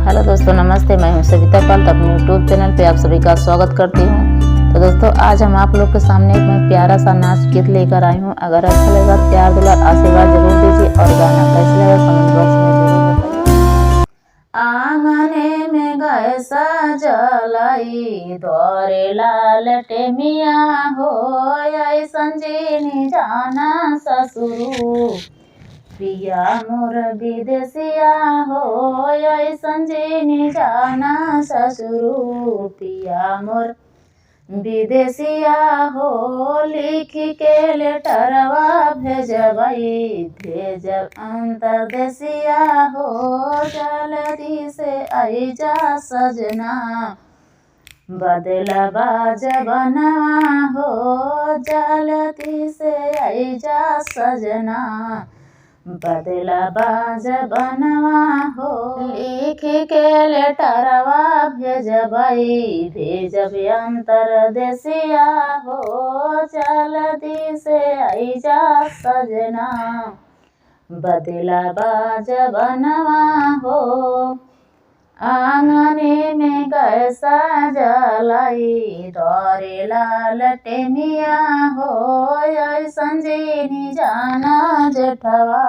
Hello दोस्तों, नमस्ते। मैं हूं सविता पाल। अपने यूट्यूब चैनल पे आप सभी का स्वागत करती हूं। तो दोस्तों, आज हम आप लोग के सामने एक मैं प्यारा सा नाच गीत लेकर आई हूं। अगर अच्छा लगा तो प्यार दुलार आशीर्वाद जरूर दीजिए और गाना कैसा लगा कमेंट बॉक्स में जरूर बताइए। आंगने में गैस जलाई दौरे लाल टेमिया हो संजीनी जाना ससुरू पिया मोर विदेशिया हो संजीनी जाना ससुरू पिया मोर विदेशिया हो लिख के लेटरवा भेजब अंतरदेशिया हो जल्दी से आई जा सजना बदलबा जबना हो जल्दी से आई जा सजना बदलबा जबनवा हो लिख के लेटरवा भेजब अंतरदेशिया हो जल्दी से आई जा सजना बदलबा जबनवा हो। आंगने में कैसा जलाई दौरे लाल टेमिया हो संजीनी जाना जेठवा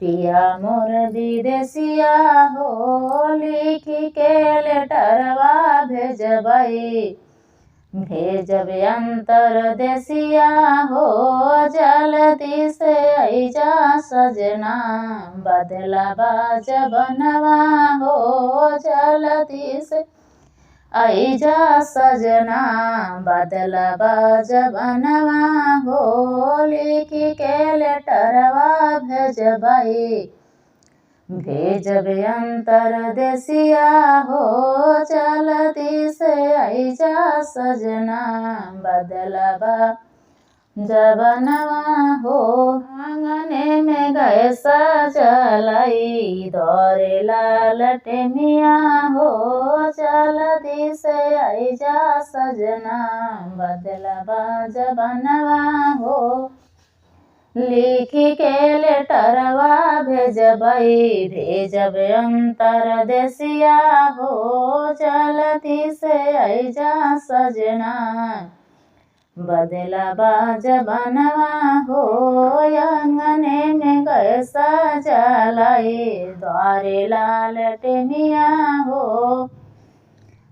पिया मोर विदेशिया हो लिख के लेटरवा भेजब अंतरदेशिया हो जल्दी से आई जा सजना बदलबा जबनवा हो जल्दी से आई जा सजना बदलबा जबनवा हो लिख के लेटरवा भेजब अंतरदेशिया हो जल्दी से आई जा सजना बदलबा जबनवा हो। आंगने में गैस जलाई दौरे लाल टेमिया हो जल्दी से आई जा सजना बदलबा जबनवा हो लिख के लेटरवा भेजब अंतरदेशिया हो जल्दी से आई जा सजना बदलबा जबनवा हो। आंगने में गैस जलाई द्वारे लाल टेमिया हो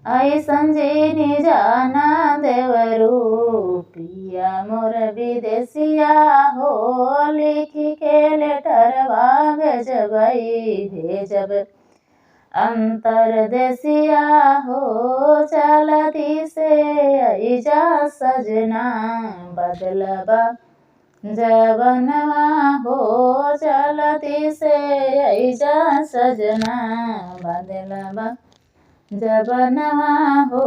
आई संजीनी जाना देवरू पिया मोर विदेशिया हो लिख के लेटरवा भेजब अंतरदेशिया हो जल्दी से आई जा सजना बदलबा जबनवा हो जल्दी से आई जा सजना बदलबा जबनवा हो।